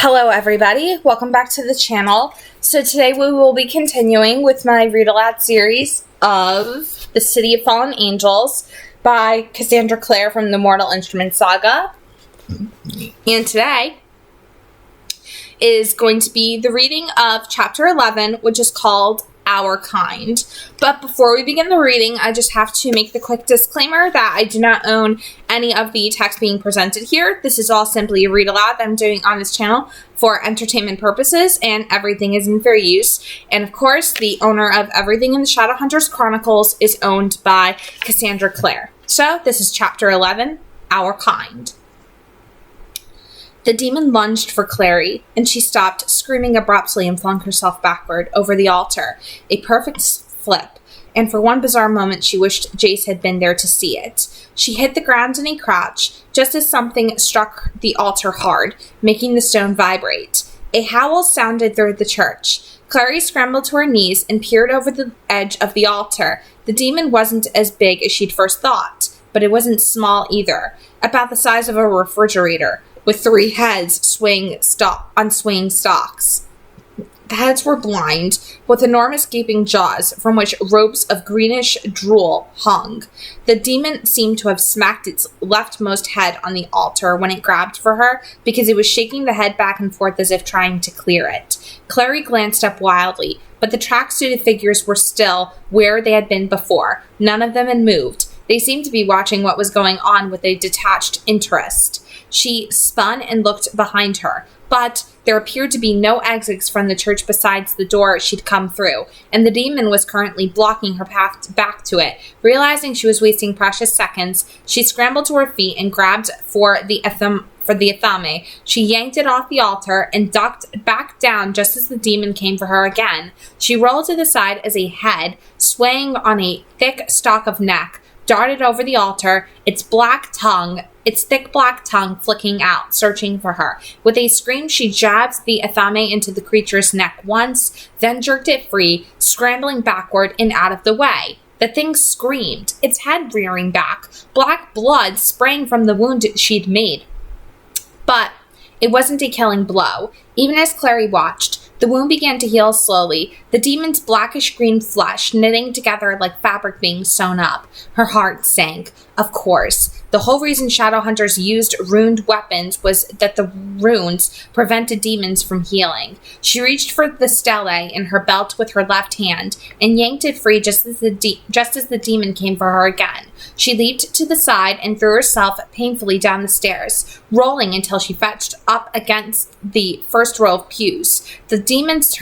Hello everybody, welcome back to the channel. So today we will be continuing with my Read Aloud series of The City of Fallen Angels by Cassandra Clare from the Mortal Instruments saga. And today is going to be the reading of chapter 11, which is called Our Kind. But before we begin the reading, I just have to make the quick disclaimer that I do not own any of the text being presented here. This is all simply a read aloud that I'm doing on this channel for entertainment purposes, and everything is in fair use. And of course, the owner of everything in the Shadowhunters Chronicles is owned by Cassandra Clare. So this is chapter 11, Our Kind. The demon lunged for Clary, and she stopped, screaming abruptly, and flung herself backward over the altar. A perfect flip, and for one bizarre moment she wished Jace had been there to see it. She hit the ground in a crouch, just as something struck the altar hard, making the stone vibrate. A howl sounded through the church. Clary scrambled to her knees and peered over the edge of the altar. The demon wasn't as big as she'd first thought, but it wasn't small either, about the size of a refrigerator, with 3 heads on swinging stalks. The heads were blind, with enormous gaping jaws from which ropes of greenish drool hung. The demon seemed to have smacked its leftmost head on the altar when it grabbed for her, because it was shaking the head back and forth as if trying to clear it. Clary glanced up wildly, but the track-suited figures were still where they had been before. None of them had moved. They seemed to be watching what was going on with a detached interest. She spun and looked behind her, but there appeared to be no exits from the church besides the door she'd come through, and the demon was currently blocking her path back to it. Realizing she was wasting precious seconds, she scrambled to her feet and grabbed for the athame. She yanked it off the altar and ducked back down just as the demon came for her again. She rolled to the side as a head, swaying on a thick stalk of neck, darted over the altar, its thick black tongue flicking out, searching for her. With a scream, she jabbed the athame into the creature's neck once, then jerked it free, scrambling backward and out of the way. The thing screamed, its head rearing back, black blood spraying from the wound she'd made. But it wasn't a killing blow. Even as Clary watched, the wound began to heal slowly, the demon's blackish-green flesh knitting together like fabric being sewn up. Her heart sank. Of course. The whole reason Shadowhunters used runed weapons was that the runes prevented demons from healing. She reached for the stele in her belt with her left hand and yanked it free just as the demon came for her again. She leaped to the side and threw herself painfully down the stairs, rolling until she fetched up against the first row of pews. The demon's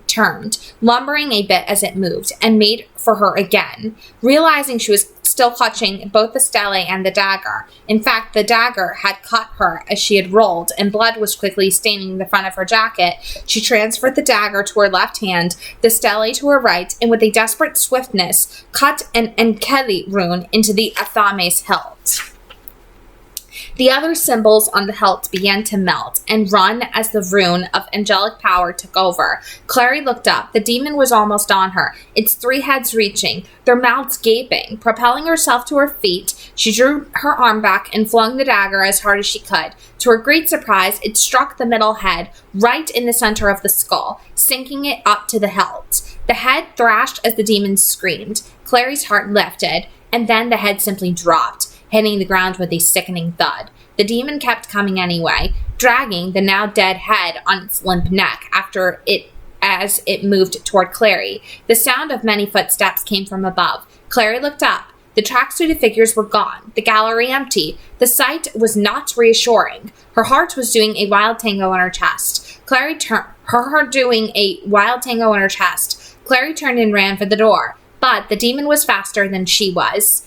turned, lumbering a bit as it moved, and made for her again, realizing she was still clutching both the stele and the dagger. In fact, the dagger had cut her as she had rolled, and blood was quickly staining the front of her jacket. She transferred the dagger to her left hand, the stele to her right, and with a desperate swiftness, cut an Enkeli rune into the athame's hilt. The other symbols on the hilt began to melt and run as the rune of angelic power took over. Clary looked up. The demon was almost on her, its 3 heads reaching, their mouths gaping. Propelling herself to her feet, she drew her arm back and flung the dagger as hard as she could. To her great surprise, it struck the middle head, right in the center of the skull, sinking it up to the hilt. The head thrashed as the demon screamed. Clary's heart lifted, and then the head simply dropped, hitting the ground with a sickening thud. The demon kept coming anyway, dragging the now dead head on its limp neck as it moved toward Clary. The sound of many footsteps came from above. Clary looked up. The track-suited figures were gone, the gallery empty. The sight was not reassuring. Her heart was doing a wild tango in her chest. Clary turned and ran for the door, but the demon was faster than she was.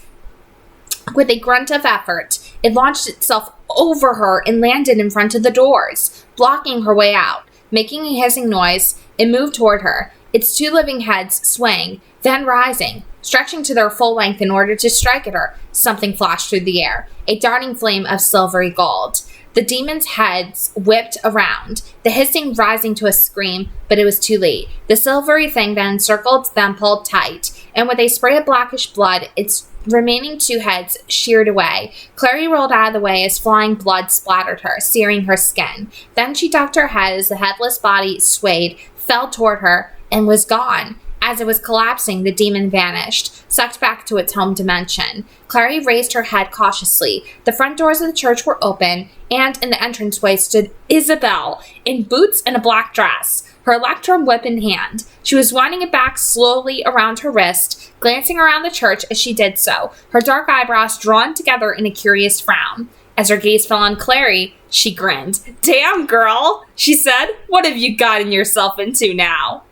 With a grunt of effort, it launched itself over her and landed in front of the doors, blocking her way out. Making a hissing noise, it moved toward her, its 2 living heads swaying, then rising, stretching to their full length in order to strike at her. Something flashed through the air, a darting flame of silvery gold. The demon's heads whipped around, the hissing rising to a scream, but it was too late. The silvery thing then encircled them, pulled tight, and with a spray of blackish blood, its remaining 2 heads sheared away. Clary rolled out of the way as flying blood splattered her, searing her skin. Then she ducked her head as the headless body swayed, fell toward her, and was gone. As it was collapsing, the demon vanished, sucked back to its home dimension. Clary raised her head cautiously. The front doors of the church were open, and in the entranceway stood Isabel, in boots and a black dress, her electrum whip in hand. She was winding it back slowly around her wrist, glancing around the church as she did so, her dark eyebrows drawn together in a curious frown. As her gaze fell on Clary, she grinned. "Damn, girl," she said. "What have you gotten yourself into now?"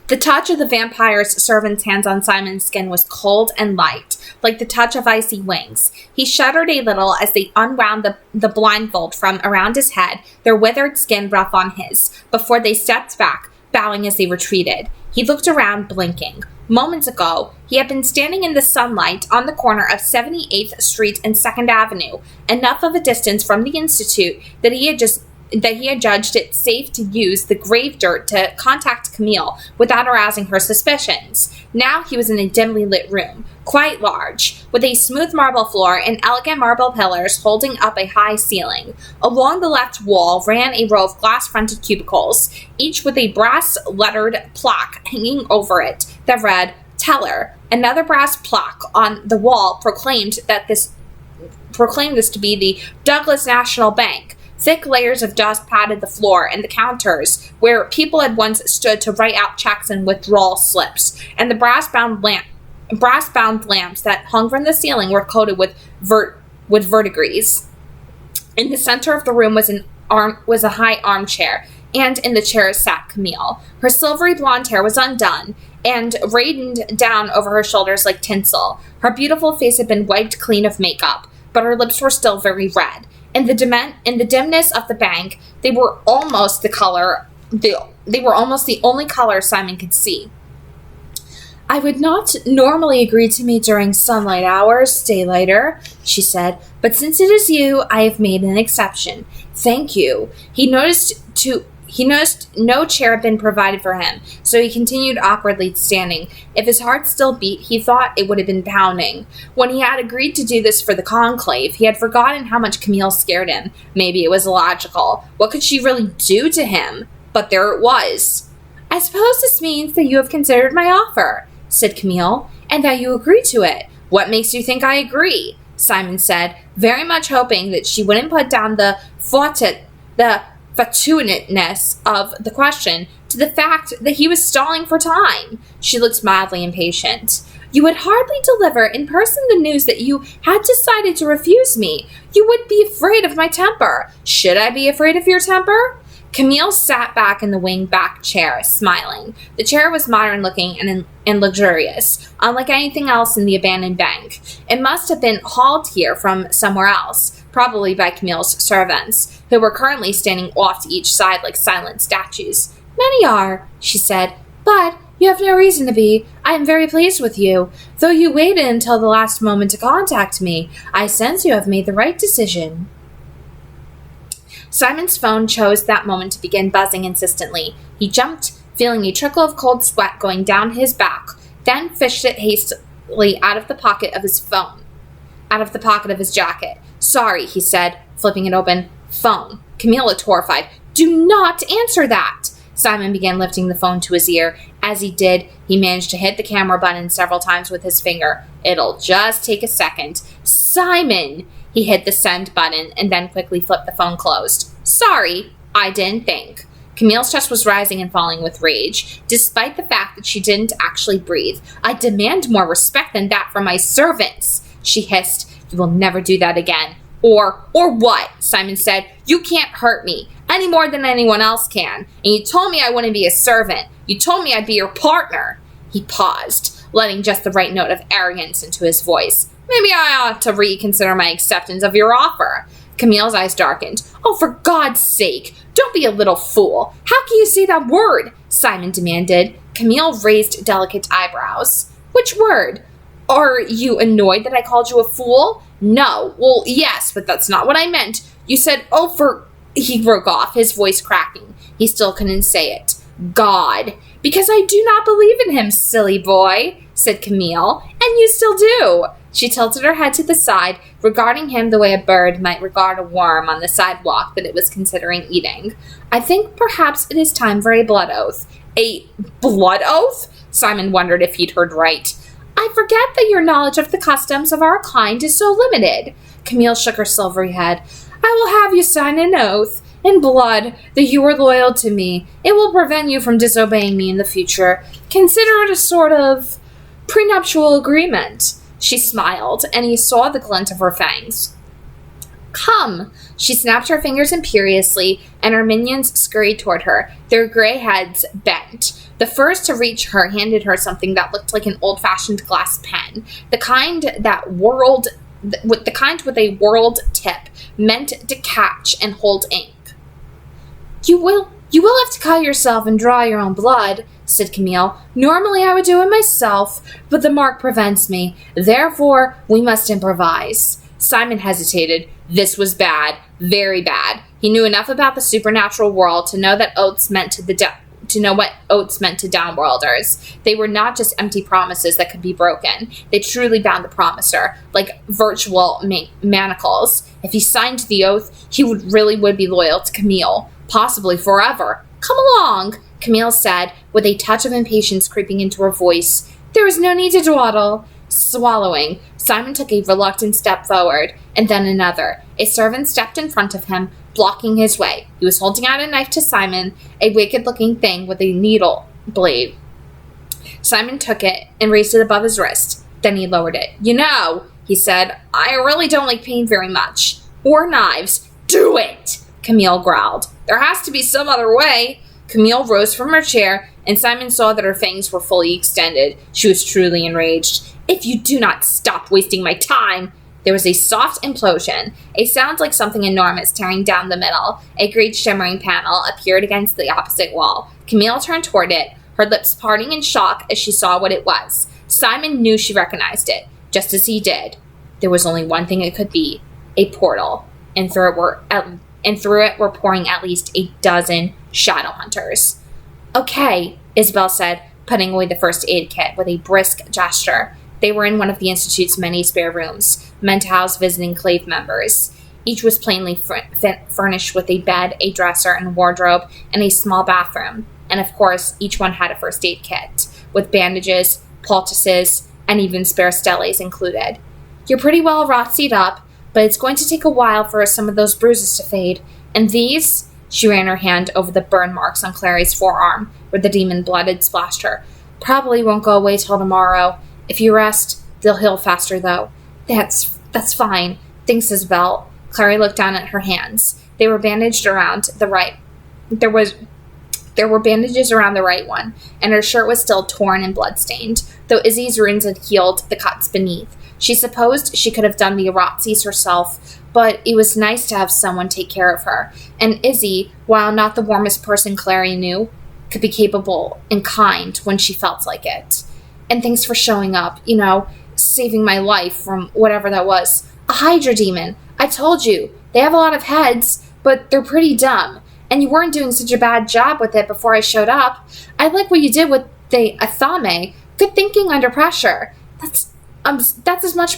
The touch of the vampire's servant's hands on Simon's skin was cold and light, like the touch of icy wings. He shuddered a little as they unwound the blindfold from around his head, their withered skin rough on his, before they stepped back, bowing as they retreated. He looked around, blinking. Moments ago, he had been standing in the sunlight on the corner of 78th Street and 2nd Avenue, enough of a distance from the Institute that he had judged it safe to use the grave dirt to contact Camille without arousing her suspicions. Now he was in a dimly lit room, quite large, with a smooth marble floor and elegant marble pillars holding up a high ceiling. Along the left wall ran a row of glass-fronted cubicles, each with a brass-lettered plaque hanging over it that read, "Teller." Another brass plaque on the wall proclaimed this to be the Douglas National Bank. Thick layers of dust padded the floor and the counters where people had once stood to write out checks and withdrawal slips, and the brass-bound lamps that hung from the ceiling were coated with verdigris. In the center of the room was a high armchair, and in the chair sat Camille. Her silvery blonde hair was undone and rained down over her shoulders like tinsel. Her beautiful face had been wiped clean of makeup, but her lips were still very red. In the dimness of the bank, they were almost the only color Simon could see. "I would not normally agree to meet during sunlight hours, daylighter," she said, "but since it is you, I have made an exception. Thank you." He noticed no chair had been provided for him, so he continued awkwardly standing. If his heart still beat, he thought it would have been pounding. When he had agreed to do this for the conclave, he had forgotten how much Camille scared him. Maybe it was illogical. What could she really do to him? But there it was. "I suppose this means that you have considered my offer," said Camille, "and that you agree to it." "What makes you think I agree?" Simon said, very much hoping that she wouldn't put down the fatuousness of the question to the fact that he was stalling for time. She looked mildly impatient. "You would hardly deliver in person the news that you had decided to refuse me. You would be afraid of my temper." "Should I be afraid of your temper?" Camille sat back in the wing-back chair, smiling. The chair was modern-looking and luxurious, unlike anything else in the abandoned bank. It must have been hauled here from somewhere else, probably by Camille's servants, who were currently standing off to each side like silent statues. "Many are," she said, "but you have no reason to be. I am very pleased with you. Though you waited until the last moment to contact me, I sense you have made the right decision." Simon's phone chose that moment to begin buzzing insistently. He jumped, feeling a trickle of cold sweat going down his back, then fished it hastily out of the pocket of his jacket. "Sorry," he said, flipping it open. "Phone." Camille looked horrified. "Do not answer that!" Simon began lifting the phone to his ear. As he did, he managed to hit the camera button several times with his finger. "It'll just take a second." "Simon!" He hit the send button and then quickly flipped the phone closed. "Sorry, I didn't think." Camille's chest was rising and falling with rage, despite the fact that she didn't actually breathe. "I demand more respect than that from my servants," she hissed. "You will never do that again." Or what?" Simon said. "You can't hurt me any more than anyone else can. And you told me I wouldn't be a servant. You told me I'd be your partner." He paused, letting just the right note of arrogance into his voice. "Maybe I ought to reconsider my acceptance of your offer." Camille's eyes darkened. "Oh, for God's sake, don't be a little fool. How can you say that word?" Simon demanded. Camille raised delicate eyebrows. "Which word? Are you annoyed that I called you a fool?" "No. Well, yes, but that's not what I meant. You said, He broke off, his voice cracking. He still couldn't say it. "God." Because I do not believe in him, silly boy, said Camille. And you still do. She tilted her head to the side, regarding him the way a bird might regard a worm on the sidewalk that it was considering eating. I think perhaps it is time for a blood oath. A blood oath? Simon wondered if he'd heard right. I forget that your knowledge of the customs of our kind is so limited. Camille shook her silvery head. I will have you sign an oath in blood that you are loyal to me. It will prevent you from disobeying me in the future. Consider it a sort of prenuptial agreement. She smiled, and he saw the glint of her fangs. Come! She snapped her fingers imperiously, and her minions scurried toward her, their gray heads bent. The first to reach her handed her something that looked like an old-fashioned glass pen, the kind with a whorled tip, meant to catch and hold ink. You will have to cut yourself and draw your own blood, said Camille. Normally I would do it myself, but the mark prevents me. Therefore, we must improvise. Simon hesitated. This was bad, very bad. He knew enough about the supernatural world to know that oaths meant to know what oaths meant to downworlders. They were not just empty promises that could be broken. They truly bound the promiser, like virtual manacles. If he signed the oath, he would be loyal to Camille, possibly forever. Come along, Camille said, with a touch of impatience creeping into her voice. There is no need to dawdle. Swallowing, Simon took a reluctant step forward, and then another. A servant stepped in front of him, blocking his way. He was holding out a knife to Simon, a wicked-looking thing with a needle blade. Simon took it and raised it above his wrist. Then he lowered it. You know, he said, I really don't like pain very much. Or knives. Do it! Camille growled. There has to be some other way. Camille rose from her chair, and Simon saw that her fangs were fully extended. She was truly enraged. If you do not stop wasting my time! There was a soft implosion, a sound like something enormous tearing down the middle. A great shimmering panel appeared against the opposite wall. Camille turned toward it, her lips parting in shock as she saw what it was. Simon knew she recognized it, just as he did. There was only one thing it could be, a portal, and through it were pouring at least a dozen shadow hunters. Okay, Isabel said, putting away the first aid kit with a brisk gesture. They were in one of the Institute's many spare rooms, meant to house visiting Clave members. Each was plainly furnished with a bed, a dresser, and wardrobe, and a small bathroom. And of course, each one had a first aid kit, with bandages, poultices, and even spare stellies included. You're pretty well rotsied up, but it's going to take a while for some of those bruises to fade. And these? She ran her hand over the burn marks on Clary's forearm, where the demon blood had splashed her. Probably won't go away till tomorrow. If you rest, they'll heal faster, though. That's fine, thinks Isabel. Clary looked down at her hands. They were bandaged around the right. There were bandages around the right one, and her shirt was still torn and blood-stained, though Izzy's wounds had healed the cuts beneath. She supposed she could have done the erotsies herself, but it was nice to have someone take care of her. And Izzy, while not the warmest person Clary knew, could be capable and kind when she felt like it. And thanks for showing up, saving my life from whatever that was. A Hydra demon. I told you, they have a lot of heads, but they're pretty dumb. And you weren't doing such a bad job with it before I showed up. I like what you did with the Athame. Good thinking under pressure. That's as much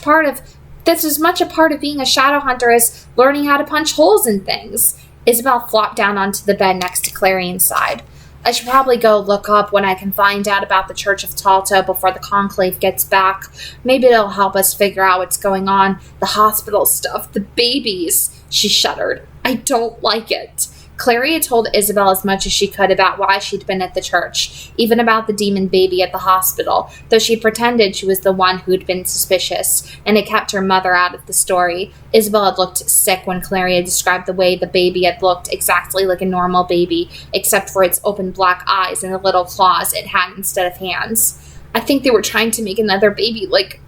a part of being a shadow hunter as learning how to punch holes in things. Isabel flopped down onto the bed next to Clary and sighed. I should probably go look up when I can find out about the Church of Talta before the Conclave gets back. Maybe it'll help us figure out what's going on. The hospital stuff, the babies. She shuddered. I don't like it. Clary had told Isabel as much as she could about why she'd been at the church, even about the demon baby at the hospital, though she pretended she was the one who'd been suspicious, and it kept her mother out of the story. Isabel had looked sick when Clary had described the way the baby had looked exactly like a normal baby, except for its open black eyes and the little claws it had instead of hands. I think they were trying to make another baby like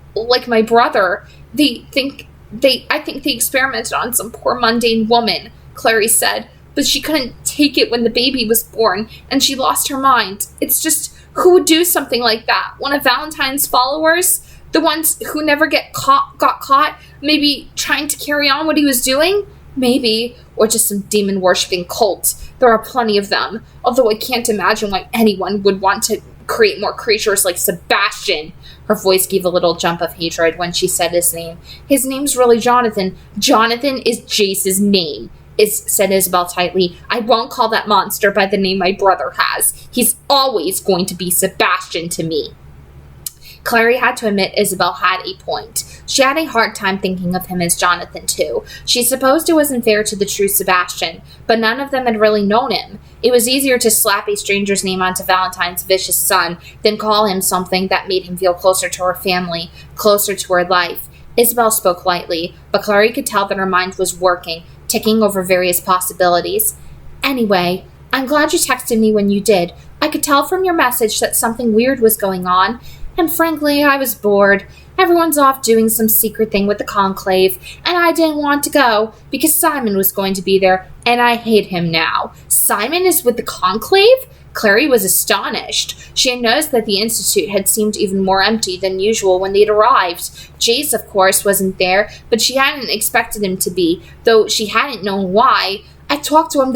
my brother. I think they experimented on some poor mundane woman, Clary said. But she couldn't take it when the baby was born, and she lost her mind. It's just, who would do something like that? One of Valentine's followers? The ones who never got caught? Maybe trying to carry on what he was doing? Maybe. Or just some demon-worshipping cult. There are plenty of them, although I can't imagine why anyone would want to create more creatures like Sebastian. Her voice gave a little jump of hatred when she said his name. His name's really Jonathan. Jonathan is Jace's name, said Isabel tightly. I won't call that monster by the name my brother has. He's always going to be Sebastian to me. Clary had to admit Isabel had a point. She had a hard time thinking of him as Jonathan, too. She supposed it wasn't fair to the true Sebastian, but none of them had really known him. It was easier to slap a stranger's name onto Valentine's vicious son than call him something that made him feel closer to her family, closer to her life. Isabel spoke lightly, but Clary could tell that her mind was working, ticking over various possibilities. Anyway, I'm glad you texted me when you did. I could tell from your message that something weird was going on. And frankly, I was bored. Everyone's off doing some secret thing with the conclave, and I didn't want to go because Simon was going to be there, and I hate him now. Simon is with the conclave? Clary was astonished. She had noticed that the Institute had seemed even more empty than usual when they'd arrived. Jace, of course, wasn't there, but she hadn't expected him to be, though she hadn't known why. I talked to him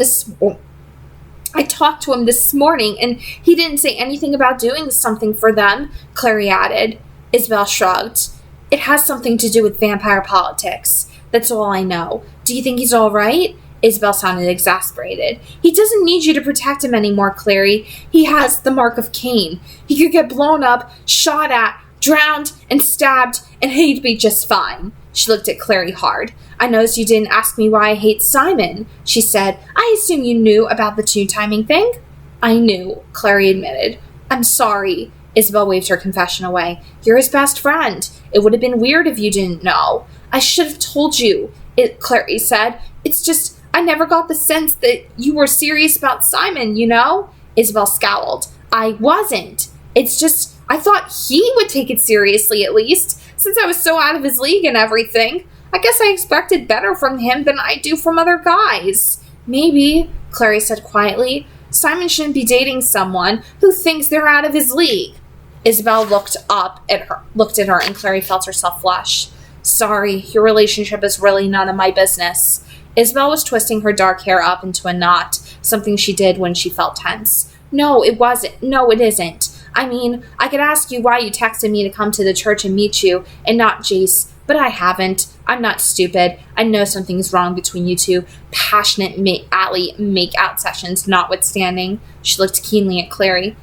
this morning, and he didn't say anything about doing something for them, Clary added. Isabel shrugged. It has something to do with vampire politics. That's all I know. Do you think he's all right? Isabel sounded exasperated. He doesn't need you to protect him anymore, Clary. He has the mark of Cain. He could get blown up, shot at, drowned, and stabbed, and he'd be just fine. She looked at Clary hard. I noticed you didn't ask me why I hate Simon, she said. I assume you knew about the two-timing thing? I knew, Clary admitted. I'm sorry. Isabel waved her confession away. You're his best friend. It would have been weird if you didn't know. I should have told you, Clary said. It's just, I never got the sense that you were serious about Simon, you know? Isabel scowled. I wasn't. It's just, I thought he would take it seriously at least, since I was so out of his league and everything. I guess I expected better from him than I do from other guys. Maybe, Clary said quietly. Simon shouldn't be dating someone who thinks they're out of his league. Isabel looked at her, and Clary felt herself flush. Sorry, your relationship is really none of my business. Isabel was twisting her dark hair up into a knot, something she did when she felt tense. No, it wasn't. No, it isn't. I mean, I could ask you why you texted me to come to the church and meet you, and not Jace, but I haven't. I'm not stupid. I know something's wrong between you two. Passionate alley make-out sessions notwithstanding. She looked keenly at Clary.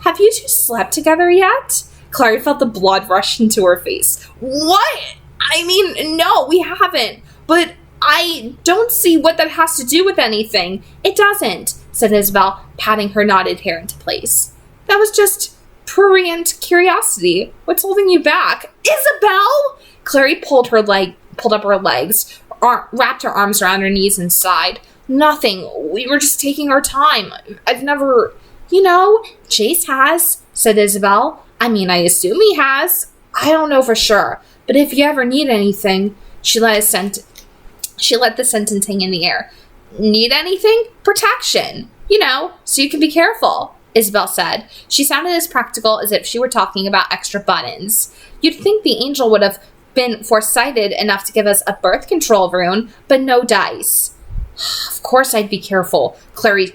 Have you two slept together yet? Clary felt the blood rush into her face. What? I mean, no, we haven't. But I don't see what that has to do with anything. It doesn't, said Isabel, patting her knotted hair into place. That was just prurient curiosity. What's holding you back? Isabel! Clary pulled up her legs, wrapped her arms around her knees and sighed. Nothing. We were just taking our time. I've never... You know, Jace has, said Isabel. I mean, I assume he has. I don't know for sure. But if you ever need anything... She let the sentence hang in the air. Need anything? Protection. You know, so you can be careful, Isabel said. She sounded as practical as if she were talking about extra buttons. You'd think the angel would have been foresighted enough to give us a birth control rune, but no dice. Of course I'd be careful, Clary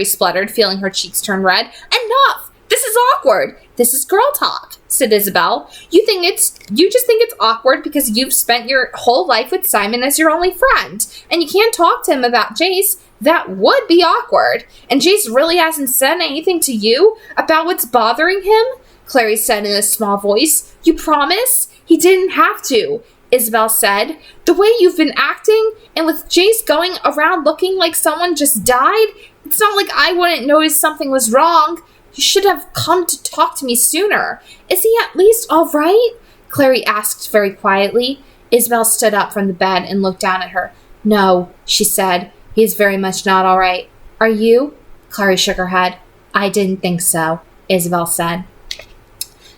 spluttered, feeling her cheeks turn red. Enough! This is awkward. This is girl talk, said Isabel. You just think it's awkward because you've spent your whole life with Simon as your only friend, and you can't talk to him about Jace. That would be awkward. And Jace really hasn't said anything to you about what's bothering him? Clary said in a small voice. You promise? He didn't have to, Isabel said. The way you've been acting, and with Jace going around looking like someone just died, it's not like I wouldn't notice something was wrong. You should have come to talk to me sooner. Is he at least all right? Clary asked very quietly. Isabel stood up from the bed and looked down at her. No, she said. He is very much not all right. Are you? Clary shook her head. I didn't think so, Isabel said.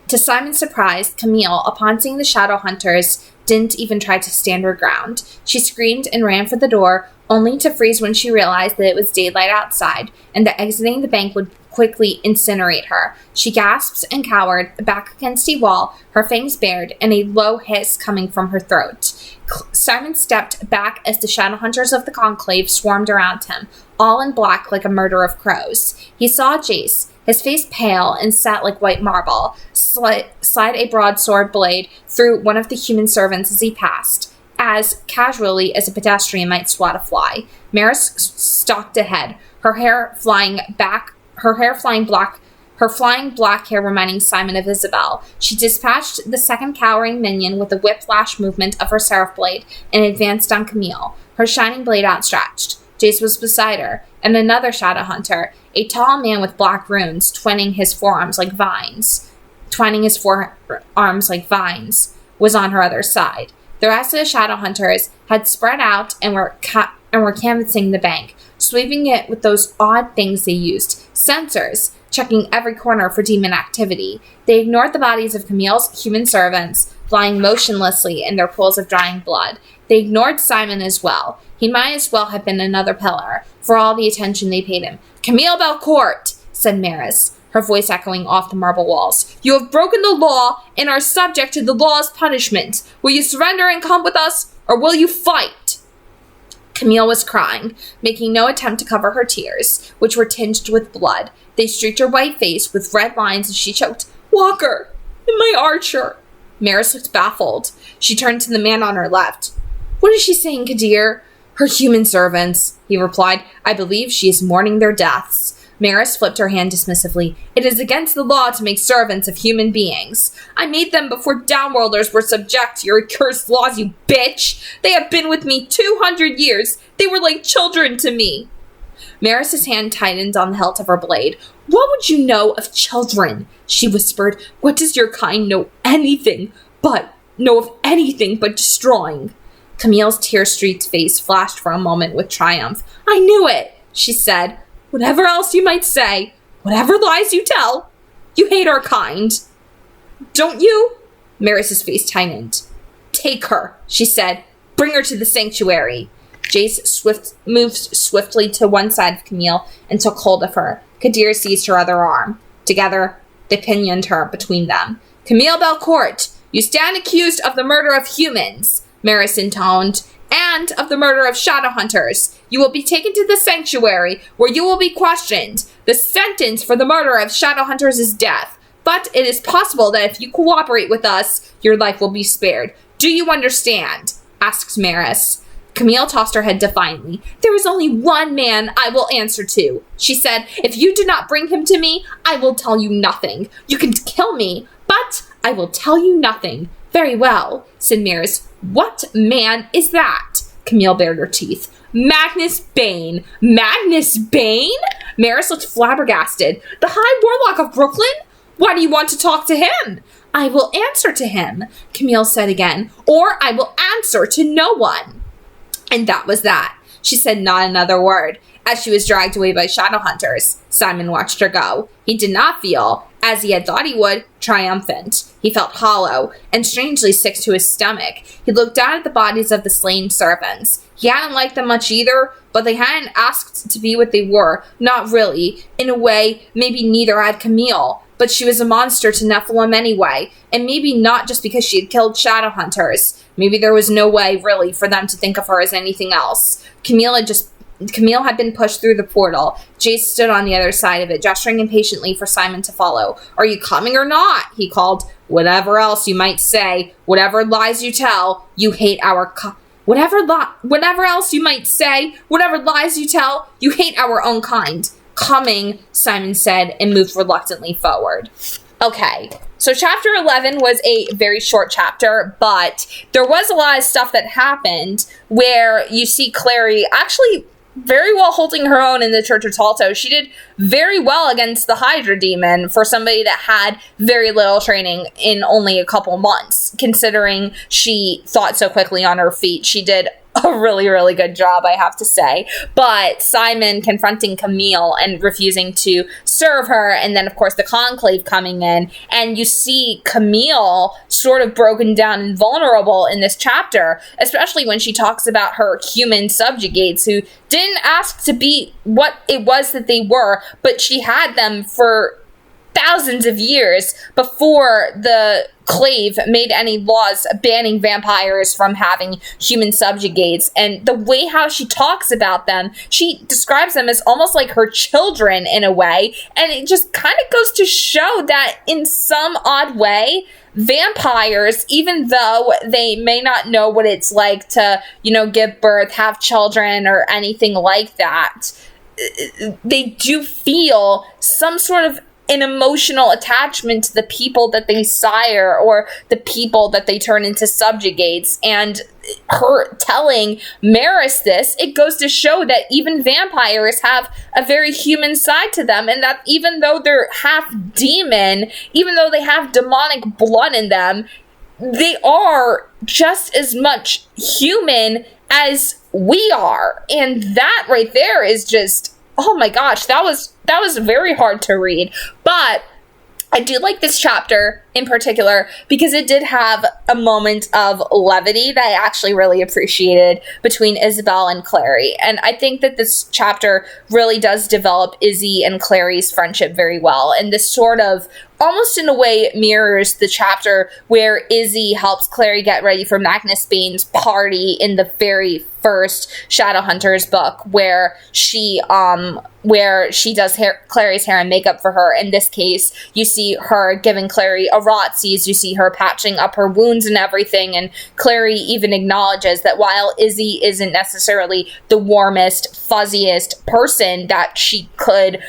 To Simon's surprise, Camille, upon seeing the shadow hunters, didn't even try to stand her ground. She screamed and ran for the door, only to freeze when she realized that it was daylight outside, and that exiting the bank would quickly incinerate her. She gasped and cowered back against a wall, her fangs bared, and a low hiss coming from her throat. Simon stepped back as the Shadowhunters of the Conclave swarmed around him, all in black like a murder of crows. He saw Jace, his face pale and set like white marble, slide a broadsword blade through one of the human servants as he passed, as casually as a pedestrian might swat a fly. Maris stalked ahead, her flying black hair reminding Simon of Isabel. She dispatched the second cowering minion with a whiplash movement of her seraph blade and advanced on Camille, her shining blade outstretched. Jace was beside her, and another Shadowhunter, a tall man with black runes twining his forearms like vines, was on her other side. The rest of the Shadowhunters had spread out and were canvassing the bank, sweeping it with those odd things they used, sensors, checking every corner for demon activity. They ignored the bodies of Camille's human servants, lying motionlessly in their pools of drying blood. They ignored Simon as well. He might as well have been another pillar, for all the attention they paid him. "Camille Belcourt," said Maris, her voice echoing off the marble walls. "You have broken the law and are subject to the law's punishment. Will you surrender and come with us, or will you fight?" Camille was crying, making no attempt to cover her tears, which were tinged with blood. They streaked her white face with red lines as she choked, "Walker, and my archer." Maris looked baffled. She turned to the man on her left. "What is she saying, Kadir?" "Her human servants," he replied. "I believe she is mourning their deaths." Maris flipped her hand dismissively. "It is against the law to make servants of human beings. I made them before downworlders were subject to your accursed laws, you bitch. They have been with me 200 years. They were like children to me." Maris's hand tightened on the hilt of her blade. "What would you know of children?" she whispered. "What does your kind know of anything but destroying?" Camille's tear-streaked face flashed for a moment with triumph. "I knew it," she said. "Whatever else you might say, whatever lies you tell, you hate our kind. Don't you?" Maris's face tightened. "Take her," she said. "Bring her to the sanctuary." Jace moved swiftly to one side of Camille and took hold of her. Kadir seized her other arm. Together, they pinioned her between them. "Camille Belcourt, you stand accused of the murder of humans," Maris intoned, "and of the murder of Shadowhunters. You will be taken to the sanctuary, where you will be questioned. The sentence for the murder of Shadowhunters is death, but it is possible that if you cooperate with us, your life will be spared. Do you understand?" asked Maris. Camille tossed her head defiantly. "There is only one man I will answer to," she said. "If you do not bring him to me, I will tell you nothing. You can kill me, but I will tell you nothing." "Very well," said Maris. "What man is that?" Camille bared her teeth. "Magnus Bane." "Magnus Bane?" Maris looked flabbergasted. "The High Warlock of Brooklyn? Why do you want to talk to him?" "I will answer to him," Camille said again, "or I will answer to no one." And that was that. She said not another word. As she was dragged away by Shadowhunters, Simon watched her go. He did not feel, as he had thought he would, triumphant. He felt hollow and strangely sick to his stomach. He looked down at the bodies of the slain servants. He hadn't liked them much either, but they hadn't asked to be what they were. Not really. In a way, maybe neither had Camille. But she was a monster to Nephilim anyway, and maybe not just because she had killed Shadowhunters. Maybe there was no way, really, for them to think of her as anything else. Camille had been pushed through the portal. Jace stood on the other side of it, gesturing impatiently for Simon to follow. "Are you coming or not?" he called. "Whatever else you might say, whatever lies you tell, you hate our whatever else you might say, whatever lies you tell, you hate our own kind." "Coming," Simon said, and moved reluctantly forward. Okay, so chapter 11 was a very short chapter, but there was a lot of stuff that happened where you see Clary actually very well holding her own in the Church of Talto. She did very well against the Hydra demon for somebody that had very little training in only a couple months, considering she thought so quickly on her feet. She did a really, really good job, I have to say. But Simon confronting Camille and refusing to serve her, and then, of course, the Conclave coming in, and you see Camille sort of broken down and vulnerable in this chapter, especially when she talks about her human subjugates who didn't ask to be what it was that they were, but she had them for thousands of years before the Clave made any laws banning vampires from having human subjugates. And the way how she talks about them, she describes them as almost like her children in a way. And it just kind of goes to show that in some odd way, vampires, even though they may not know what it's like to, give birth, have children, or anything like that, they do feel some sort of an emotional attachment to the people that they sire or the people that they turn into subjugates. And her telling Maris this, it goes to show that even vampires have a very human side to them, and that even though they're half demon, even though they have demonic blood in them, they are just as much human as we are. And that right there is just, oh my gosh, that was very hard to read. But I do like this chapter in particular because it did have a moment of levity that I actually really appreciated between Isabel and Clary. And I think that this chapter really does develop Izzy and Clary's friendship very well. And this sort of almost in a way mirrors the chapter where Izzy helps Clary get ready for Magnus Bane's party in the very first Shadowhunters book, where she does Clary's hair and makeup for her. In this case, you see her giving Clary a Rotsies, you see her patching up her wounds and everything, and Clary even acknowledges that while Izzy isn't necessarily the warmest, fuzziest person that she could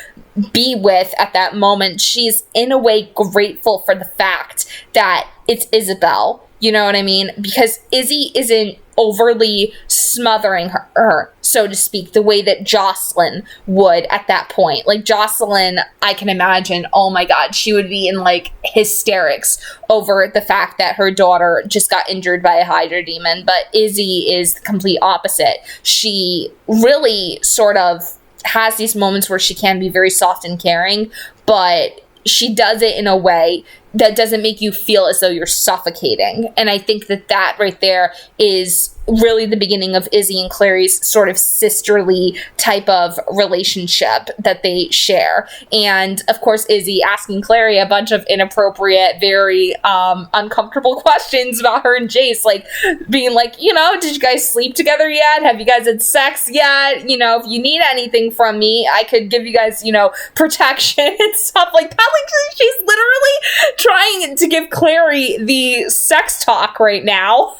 be with at that moment, she's in a way grateful for the fact that it's Isabel. You know what I mean? Because Izzy isn't overly smothering her, so to speak, the way that Jocelyn would at that point. Like, Jocelyn, I can imagine, oh my god, she would be in, like, hysterics over the fact that her daughter just got injured by a Hydra demon. But Izzy is the complete opposite. She really sort of has these moments where she can be very soft and caring, but she does it in a way that doesn't make you feel as though you're suffocating. And I think that right there is really the beginning of Izzy and Clary's sort of sisterly type of relationship that they share. And of course, Izzy asking Clary a bunch of inappropriate, very uncomfortable questions about her and Jace, like being like, did you guys sleep together yet? Have you guys had sex yet? If you need anything from me, I could give you guys, protection and stuff like that. Like, she's literally trying to give Clary the sex talk right now.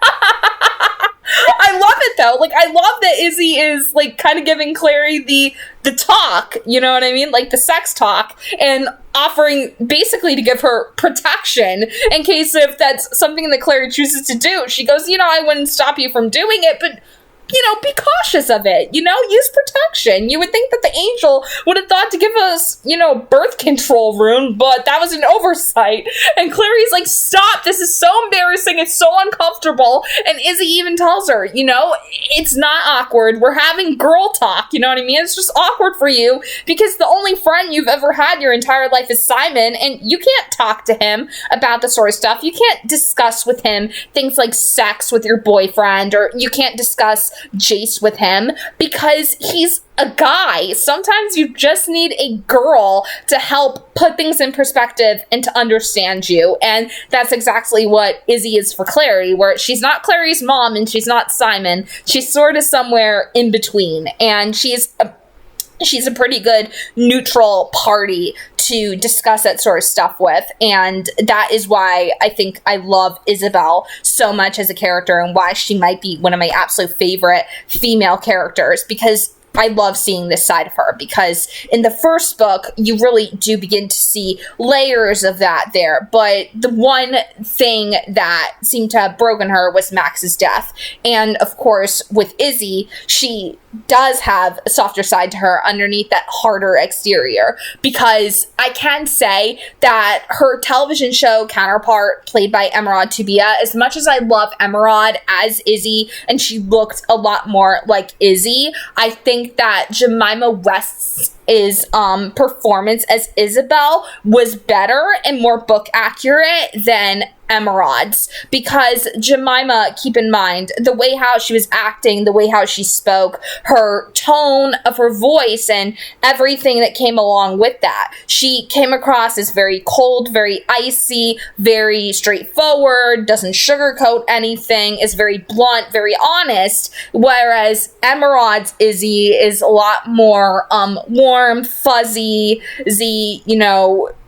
I love it though. Like, I love that Izzy is like kind of giving Clary the talk, you know what I mean? Like the sex talk, and offering basically to give her protection in case if that's something that Clary chooses to do. She goes, I wouldn't stop you from doing it, but be cautious of it, use protection. You would think that the angel would have thought to give us, birth control rune, but that was an oversight. And Clary's like, stop, this is so embarrassing, it's so uncomfortable. And Izzy even tells her, it's not awkward, we're having girl talk, you know what I mean? It's just awkward for you because the only friend you've ever had your entire life is Simon, and you can't talk to him about the sort of stuff. You can't discuss with him things like sex with your boyfriend, or you can't discuss Jace with him because he's a guy. Sometimes you just need a girl to help put things in perspective and to understand you. And that's exactly what Izzy is for Clary, where she's not Clary's mom and she's not Simon. She's sort of somewhere in between. And she's a pretty good neutral party to discuss that sort of stuff with. And that is why I think I love Isabel so much as a character, and why she might be one of my absolute favorite female characters, because I love seeing this side of her. Because in the first book, you really do begin to see layers of that there. But the one thing that seemed to have broken her was Max's death. And of course, with Izzy, she does have a softer side to her underneath that harder exterior, because I can say that her television show counterpart, played by Emerald Tubia, as much as I love Emerald as Izzy, and she looked a lot more like Izzy, I think that Jemima West's performance as Isabel was better and more book accurate than Emerald's, because Jemima, keep in mind, the way how she was acting, the way how she spoke, her tone of her voice, and everything that came along with that. She came across as very cold, very icy, very straightforward, doesn't sugarcoat anything, is very blunt, very honest, whereas Emerald's Izzy is a lot more warm, fuzzy,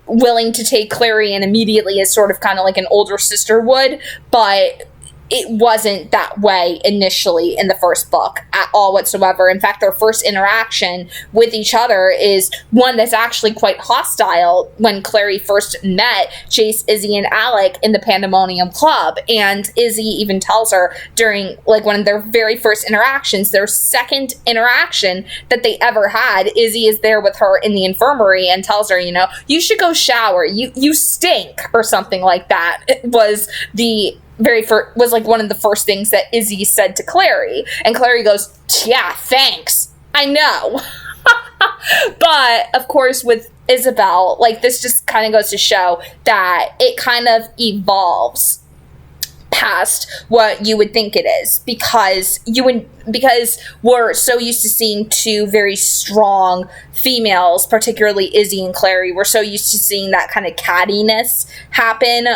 willing to take Clary in immediately as sort of kind of like an older sister would, but it wasn't that way initially in the first book at all whatsoever. In fact, their first interaction with each other is one that's actually quite hostile when Clary first met Chase, Izzy, and Alec in the Pandemonium Club. And Izzy even tells her during like one of their very first interactions, their second interaction that they ever had, Izzy is there with her in the infirmary and tells her, you should go shower. You stink, or something like that. It was was one of the first things that Izzy said to Clary. And Clary goes, yeah, thanks. I know. But, of course, with Isabel, this just kind of goes to show that it kind of evolves past what you would think it is, because we're so used to seeing two very strong females, particularly Izzy and Clary. We're so used to seeing that kind of cattiness happen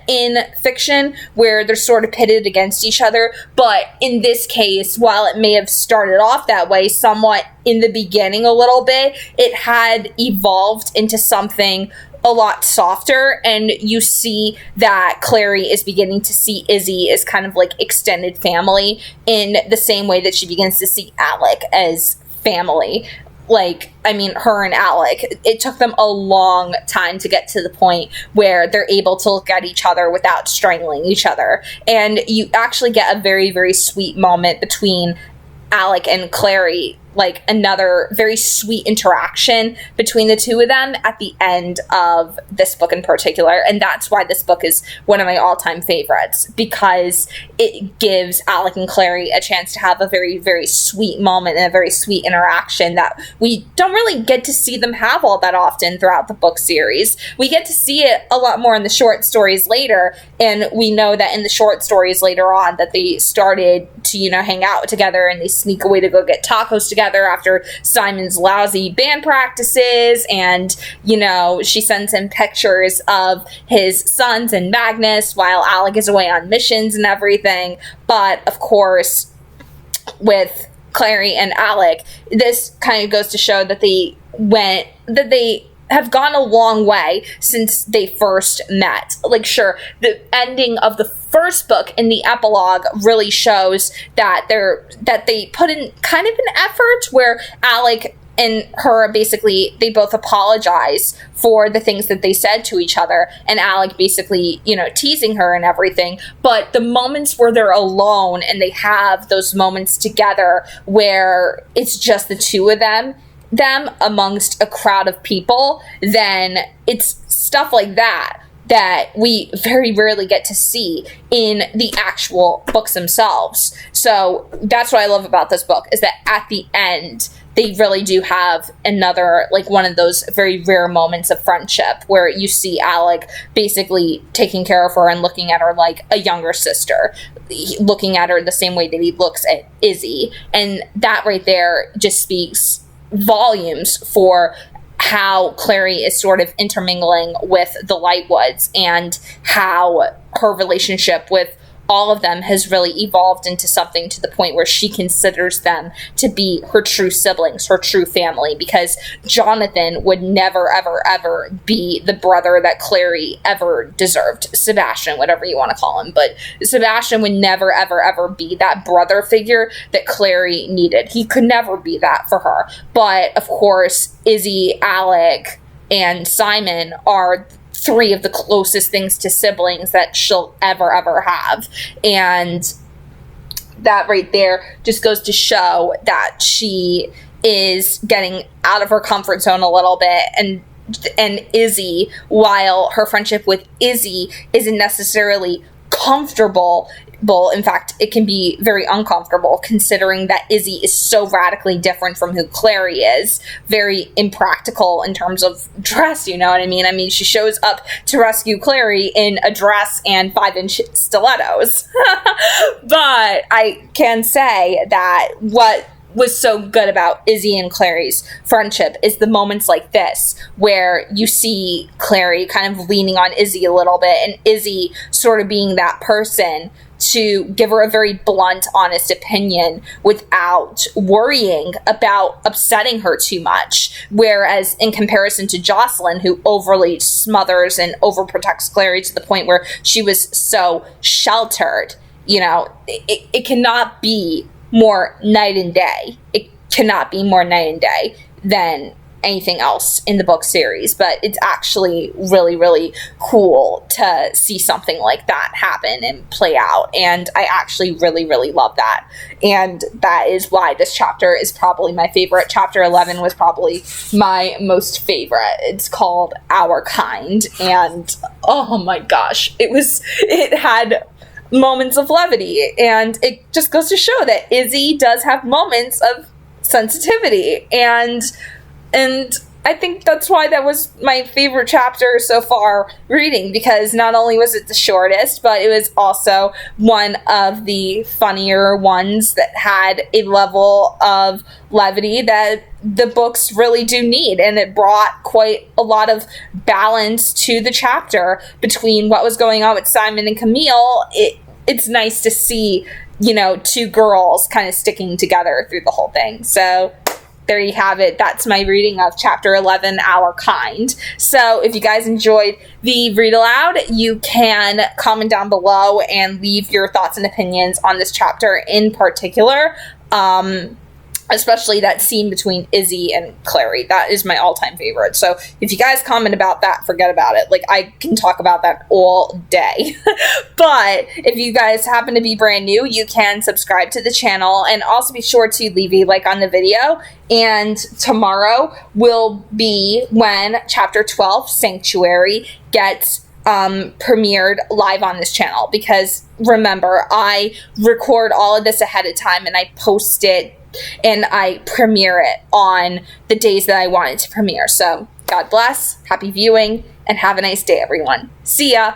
in fiction, where they're sort of pitted against each other. But in this case, while it may have started off that way somewhat in the beginning a little bit, it had evolved into something a lot softer, and you see that Clary is beginning to see Izzy as kind of like extended family in the same way that she begins to see Alec as family. Her and Alec, it took them a long time to get to the point where they're able to look at each other without strangling each other. And you actually get a very, very sweet moment between Alec and Clary, another very sweet interaction between the two of them at the end of this book in particular. And that's why this book is one of my all-time favorites, because it gives Alec and Clary a chance to have a very, very sweet moment and a very sweet interaction that we don't really get to see them have all that often throughout the book series. We get to see it a lot more in the short stories later, and we know that in the short stories later on that they started to, hang out together, and they sneak away to go get tacos together after Simon's lousy band practices, and she sends him pictures of his sons and Magnus while Alec is away on missions and everything. But of course, with Clary and Alec, this kind of goes to show that they have gone a long way since they first met. Sure, the ending of the first book in the epilogue really shows that they put in kind of an effort where Alec and her, basically, they both apologize for the things that they said to each other, and Alec basically, teasing her and everything. But the moments where they're alone and they have those moments together where it's just the two of them amongst a crowd of people, then it's stuff like that we very rarely get to see in the actual books themselves. So that's what I love about this book, is that at the end, they really do have another, one of those very rare moments of friendship where you see Alec basically taking care of her and looking at her like a younger sister, looking at her the same way that he looks at Izzy. And that right there just speaks volumes for how Clary is sort of intermingling with the Lightwoods, and how her relationship with all of them has really evolved into something to the point where she considers them to be her true siblings, her true family, because Jonathan would never, ever, ever be the brother that Clary ever deserved. Sebastian, whatever you want to call him. But Sebastian would never, ever, ever be that brother figure that Clary needed. He could never be that for her. But, of course, Izzy, Alec, and Simon are three of the closest things to siblings that she'll ever have. And that right there just goes to show that she is getting out of her comfort zone a little bit, and Izzy, while her friendship with Izzy isn't necessarily comfortable, in fact, it can be very uncomfortable, considering that Izzy is so radically different from who Clary is. Very impractical in terms of dress, you know what I mean? I mean, she shows up to rescue Clary in a dress and 5-inch stilettos. But I can say that what was so good about Izzy and Clary's friendship is the moments like this, where you see Clary kind of leaning on Izzy a little bit, and Izzy sort of being that person to give her a very blunt, honest opinion without worrying about upsetting her too much. Whereas in comparison to Jocelyn, who overly smothers and overprotects Clary to the point where she was so sheltered, you know, it cannot be more night and day. It cannot be more night and day than anything else in the book series, but it's actually really, really cool to see something like that happen and play out, and I actually really, really love that, and that is why this chapter is probably my favorite. Chapter 11 was probably my most favorite. It's called Our Kind, and oh my gosh, it had moments of levity, and it just goes to show that Izzy does have moments of sensitivity, and I think that's why that was my favorite chapter so far reading, because not only was it the shortest, but it was also one of the funnier ones that had a level of levity that the books really do need, and it brought quite a lot of balance to the chapter between what was going on with Simon and Camille. It's nice to see, you know, two girls kind of sticking together through the whole thing. So there you have it. That's my reading of Chapter 11, Our Kind. So if you guys enjoyed the read aloud, you can comment down below and leave your thoughts and opinions on this chapter in particular. Especially that scene between Izzy and Clary. That is my all-time favorite. So if you guys comment about that, forget about it. Like, I can talk about that all day. But if you guys happen to be brand new, you can subscribe to the channel, and also be sure to leave a like on the video. And tomorrow will be when Chapter 12, Sanctuary, gets premiered live on this channel. Because remember, I record all of this ahead of time, and I post it and I premiere it on the days that I want it to premiere. So God bless, happy viewing, and have a nice day, everyone. See ya!